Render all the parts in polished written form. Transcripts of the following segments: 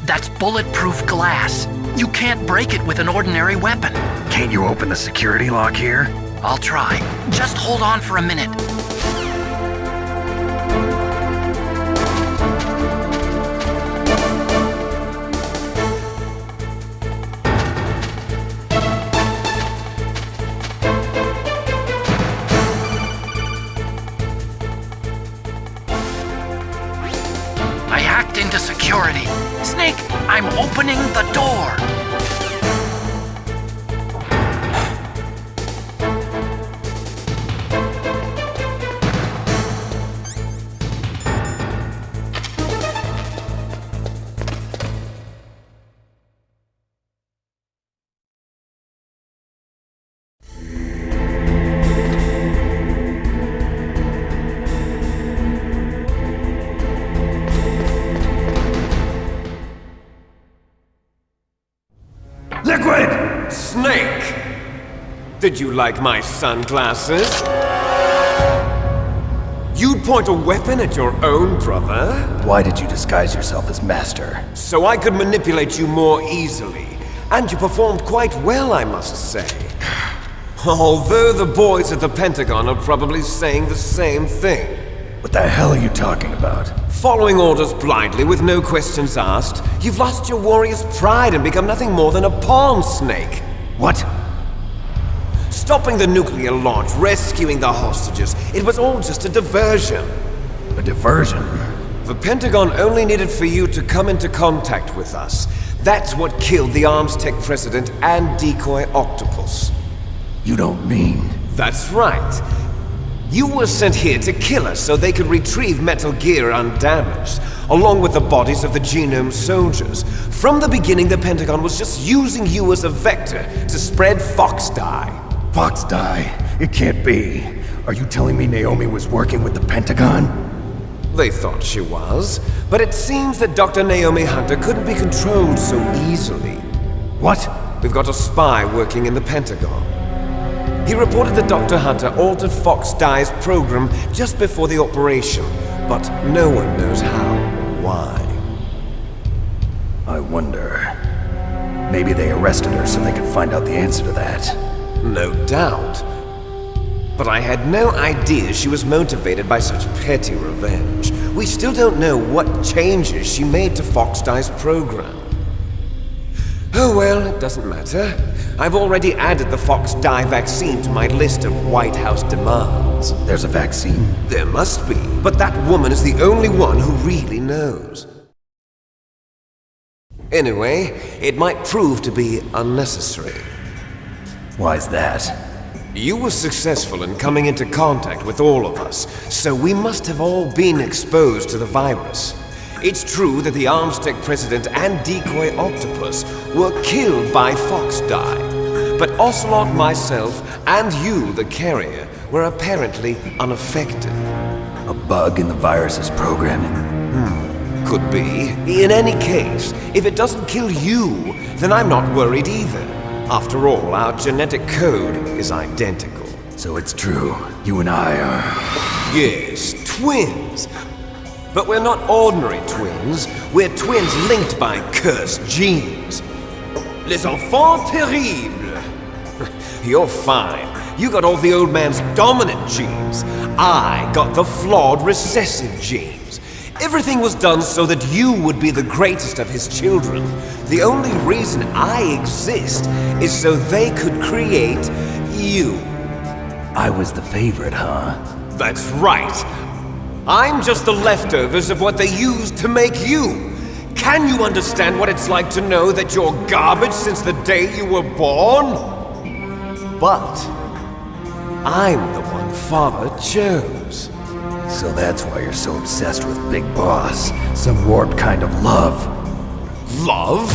That's bulletproof glass. You can't break it with an ordinary weapon. Can't you open the security lock here? I'll try. Just hold on for a minute. I hacked into security. Snake, I'm opening the door. Liquid! Snake! Did you like my sunglasses? You'd point a weapon at your own brother? Why did you disguise yourself as Master? So I could manipulate you more easily. And you performed quite well, I must say. Although the boys at the Pentagon are probably saying the same thing. What the hell are you talking about? Following orders blindly with no questions asked, you've lost your warrior's pride and become nothing more than a pawn, Snake. What? Stopping the nuclear launch, rescuing the hostages, it was all just a diversion. A diversion? The Pentagon only needed for you to come into contact with us. That's what killed the Arms Tech president and decoy octopus. You don't mean... That's right. You were sent here to kill us so they could retrieve Metal Gear undamaged, along with the bodies of the Genome soldiers. From the beginning, the Pentagon was just using you as a vector to spread FOXHOUND. FOXHOUND? It can't be. Are you telling me Naomi was working with the Pentagon? They thought she was, but it seems that Dr. Naomi Hunter couldn't be controlled so easily. What? We've got a spy working in the Pentagon. He reported that Dr. Hunter altered FOXHOUND's program just before the operation, but no one knows how or why. I wonder... Maybe they arrested her so they could find out the answer to that. No doubt. But I had no idea she was motivated by such petty revenge. We still don't know what changes she made to FOXHOUND's program. Oh well, it doesn't matter. I've already added the FOXHOUND vaccine to my list of White House demands. There's a vaccine? There must be, but that woman is the only one who really knows. Anyway, it might prove to be unnecessary. Why's that? You were successful in coming into contact with all of us, so we must have all been exposed to the virus. It's true that the Arms Tech president and decoy octopus were killed by FOXHOUND, but Ocelot, myself, and you, the carrier, were apparently unaffected. A bug in the virus's programming? Could be. In any case, if it doesn't kill you, then I'm not worried either. After all, our genetic code is identical. So it's true, you and I are... Yes, twins. But we're not ordinary twins. We're twins linked by cursed genes. Les enfants terribles. You're fine. You got all the old man's dominant genes. I got the flawed recessive genes. Everything was done so that you would be the greatest of his children. The only reason I exist is so they could create you. I was the favorite, huh? That's right. I'm just the leftovers of what they used to make you. Can you understand what it's like to know that you're garbage since the day you were born? But I'm the one Father chose. So that's why you're so obsessed with Big Boss. Some warped kind of love. Love?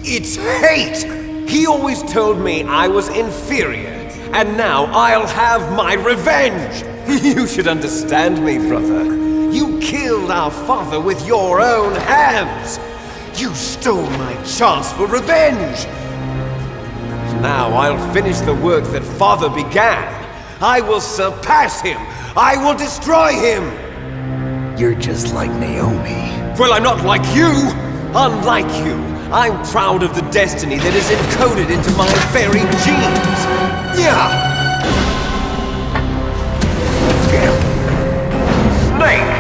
It's hate! He always told me I was inferior, and now I'll have my revenge! You should understand me, brother. You killed our father with your own hands! You stole my chance for revenge! Now I'll finish the work that Father began. I will surpass him! I will destroy him! You're just like Naomi. Well, I'm not like you! Unlike you, I'm proud of the destiny that is encoded into my very genes. Yeah! Snake,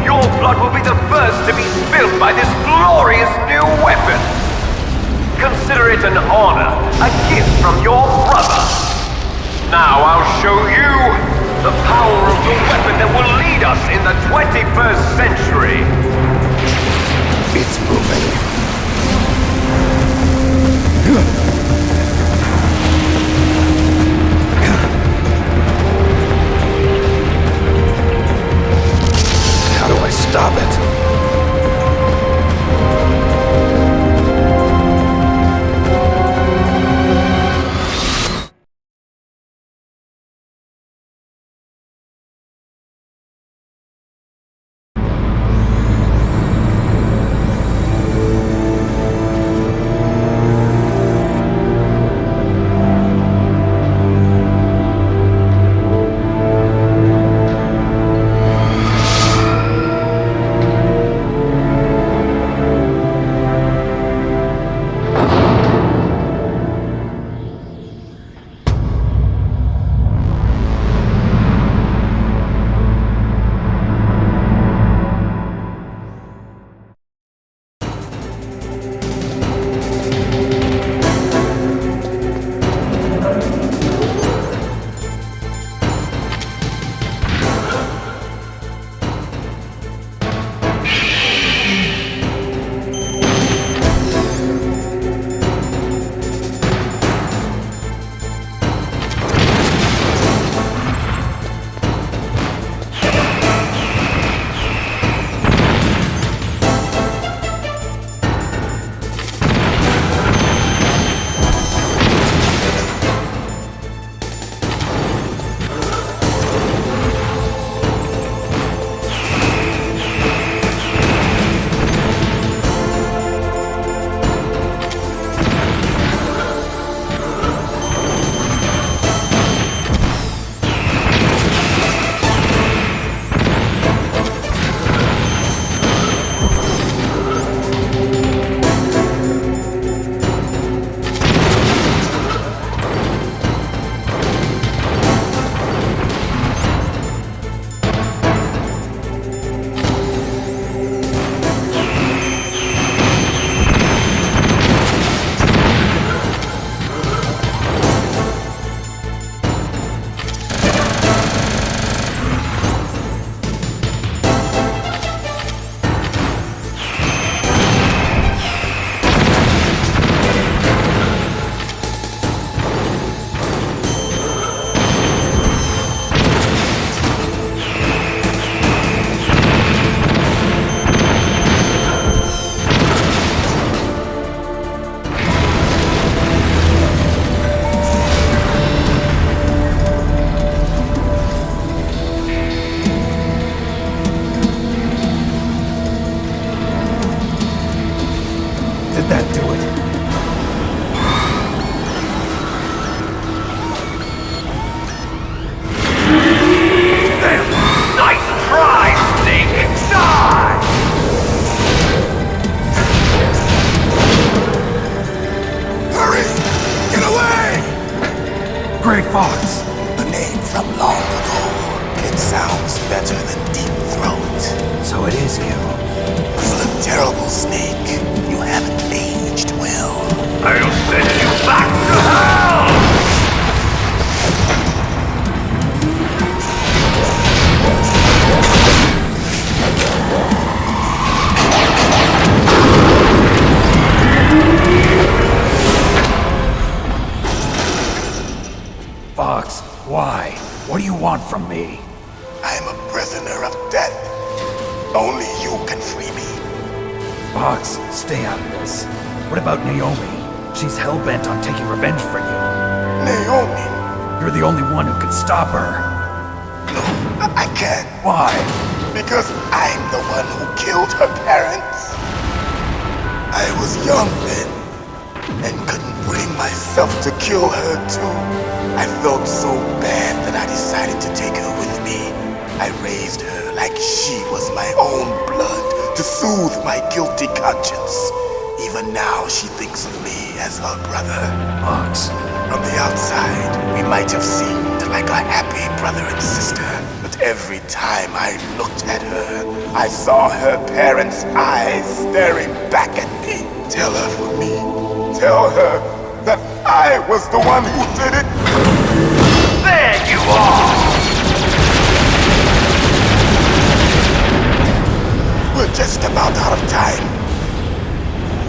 your blood will be the first to be spilled by this glorious new weapon. Consider it an honor, a gift from your brother. Now I'll show you the power of the weapon that will lead us in the 21st century. It's moving. How do I stop it? Did that do it? Damn! Nice try, Snake! Die! Hurry! Get away! Gray Fox. A name from long ago. It sounds better than Deep Throat. So it is you. You look terrible, Snake. You haven't aged well. I'll send you back to hell! Fox, why? What do you want from me? I am a prisoner of death. Only you can free me. Fox, stay out of this. What about Naomi? She's hell-bent on taking revenge for you. Naomi? You're the only one who can stop her. No, I can't. Why? Because I'm the one who killed her parents. I was young then, and couldn't bring myself to kill her too. I felt so bad that I decided to take her with me. I raised her like she was my own blood to soothe my guilty conscience. Even now, she thinks of me as her brother. Fox. From the outside, we might have seemed like a happy brother and sister, but every time I looked at her, I saw her parents' eyes staring back at me. Tell her for me. Tell her that I was the one who did it. There you are! We're just about out of time.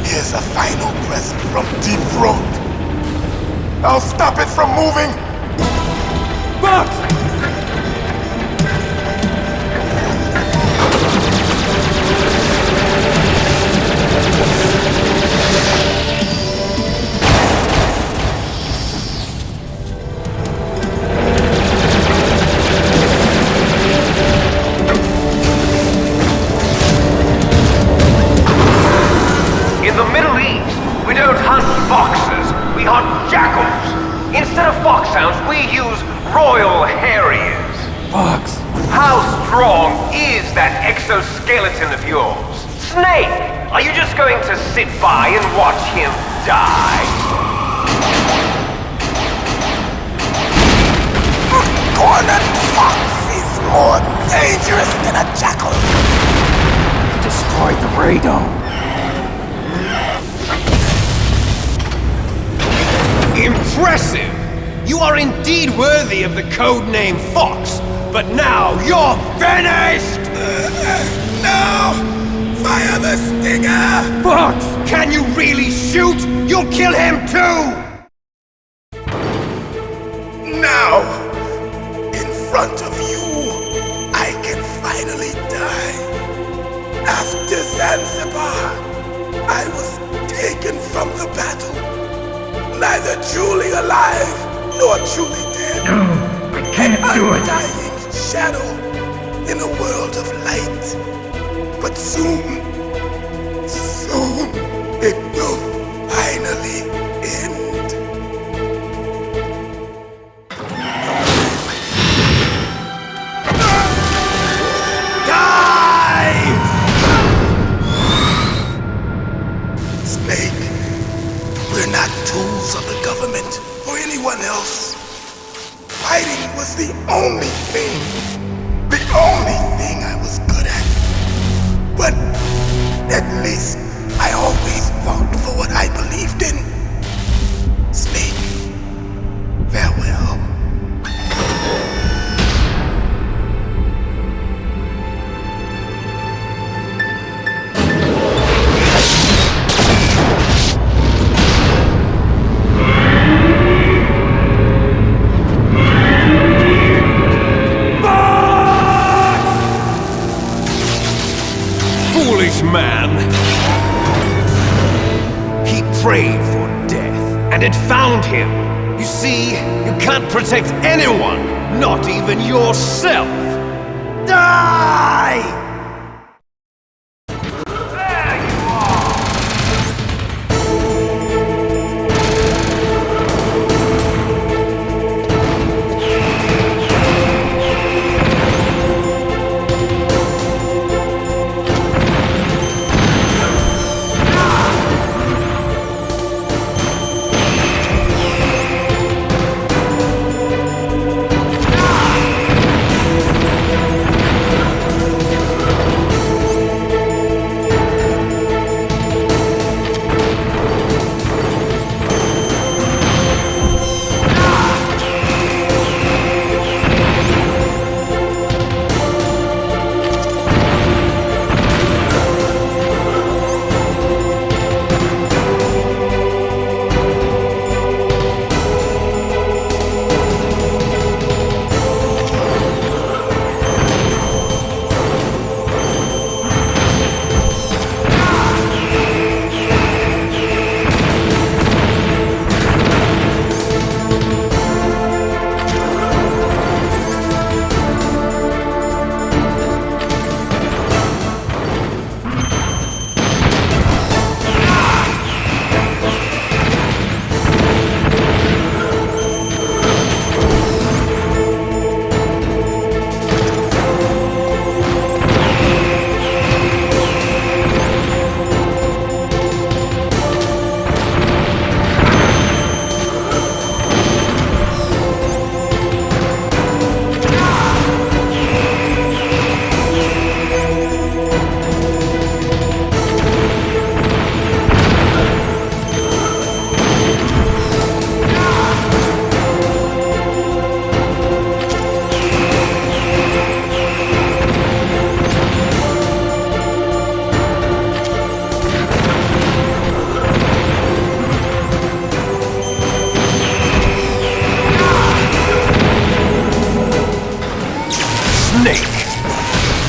Here's a final present from Deep Throat. I'll stop it from moving! Fox! In the Middle East, we don't hunt foxes, we hunt jackals. Instead of foxhounds, we use royal harriers. Fox. How strong is that exoskeleton of yours? Snake, are you just going to sit by and watch him die? Cornered fox is more dangerous than a jackal. You destroyed the radome. Impressive! You are indeed worthy of the codename Fox, but now you're finished! No! Fire the stinger! Fox! Can you really shoot? You'll kill him too! Now, in front of you, I can finally die. After Zanzibar, I was taken from the battle. Neither truly alive, nor truly dead. No, I can't do it. Undying shadow in a world of light. But soon, it will finally end. Die! Snake, we're not tools of the government or anyone else. Fighting was the only thing I was good at. But at least I always fought for what I believed in. Snake, farewell. Foolish man! He prayed for death, and it found him. You see, you can't protect anyone, not even yourself. Die!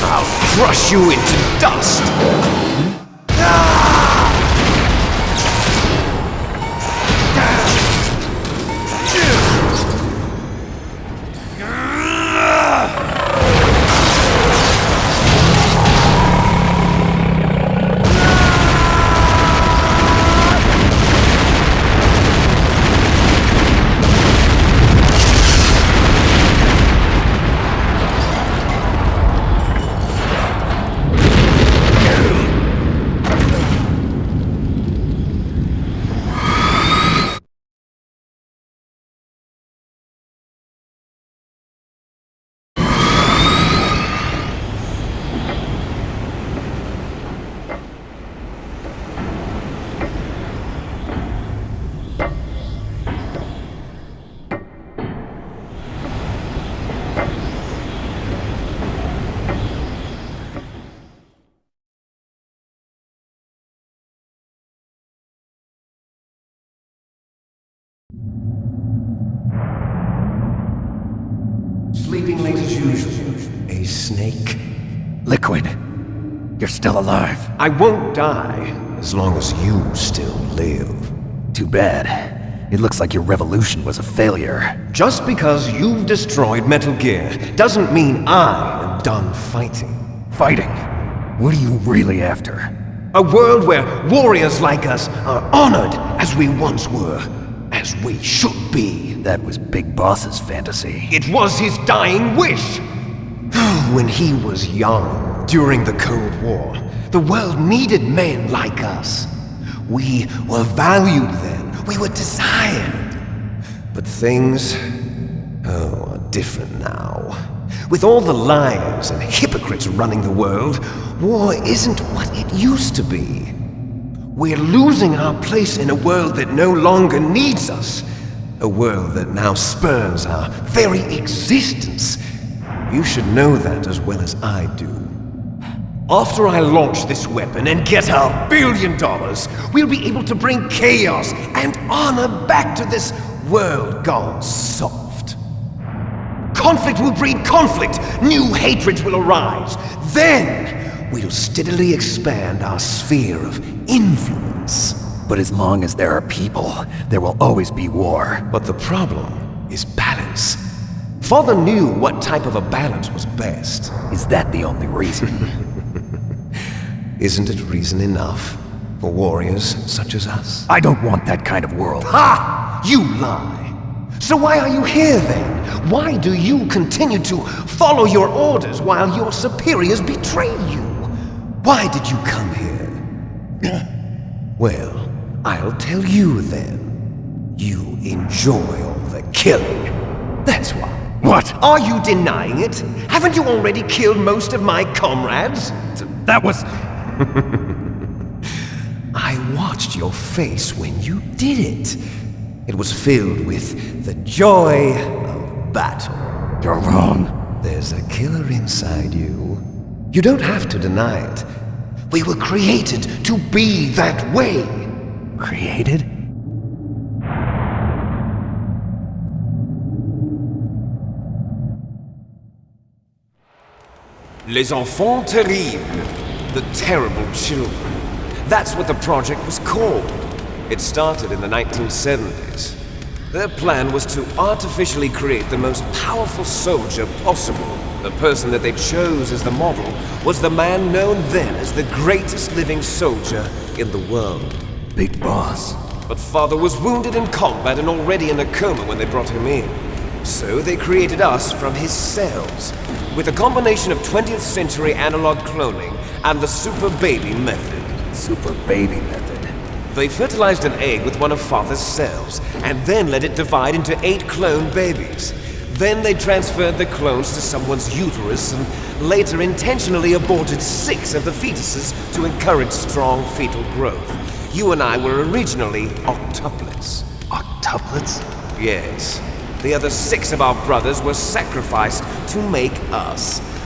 I'll crush you into dust! Sleeping late as usual. A snake? Liquid, you're still alive. I won't die as long as you still live. Too bad. It looks like your revolution was a failure. Just because you've destroyed Metal Gear doesn't mean I am done fighting. Fighting? What are you really after? A world where warriors like us are honored as we once were, as we should be. That was Big Boss's fantasy. It was his dying wish! When he was young, during the Cold War, the world needed men like us. We were valued then. We were desired. But things, are different now. With all the liars and hypocrites running the world, war isn't what it used to be. We're losing our place in a world that no longer needs us. A world that now spurns our very existence. You should know that as well as I do. After I launch this weapon and get our $1 billion, we'll be able to bring chaos and honor back to this world gone soft. Conflict will breed conflict, new hatreds will arise. Then, we'll steadily expand our sphere of influence. But as long as there are people, there will always be war. But the problem is balance. Father knew what type of a balance was best. Is that the only reason? Isn't it reason enough for warriors such as us? I don't want that kind of world. Ha! You lie! So why are you here then? Why do you continue to follow your orders while your superiors betray you? Why did you come here? Well, I'll tell you then. You enjoy all the killing. That's why. What? Are you denying it? Haven't you already killed most of my comrades? That was... I watched your face when you did it. It was filled with the joy of battle. You're wrong. There's a killer inside you. You don't have to deny it. We were created to be that way. Created? Les enfants terribles. The terrible children. That's what the project was called. It started in the 1970s. Their plan was to artificially create the most powerful soldier possible. The person that they chose as the model was the man known then as the greatest living soldier in the world. Big Boss. But Father was wounded in combat and already in a coma when they brought him in. So they created us from his cells, with a combination of 20th century analog cloning and the super baby method. Super baby method. They fertilized an egg with one of Father's cells, and then let it divide into 8 clone babies. Then they transferred the clones to someone's uterus and later intentionally aborted 6 of the fetuses to encourage strong fetal growth. You and I were originally octuplets. Octuplets? Yes. The other 6 of our brothers were sacrificed to make us.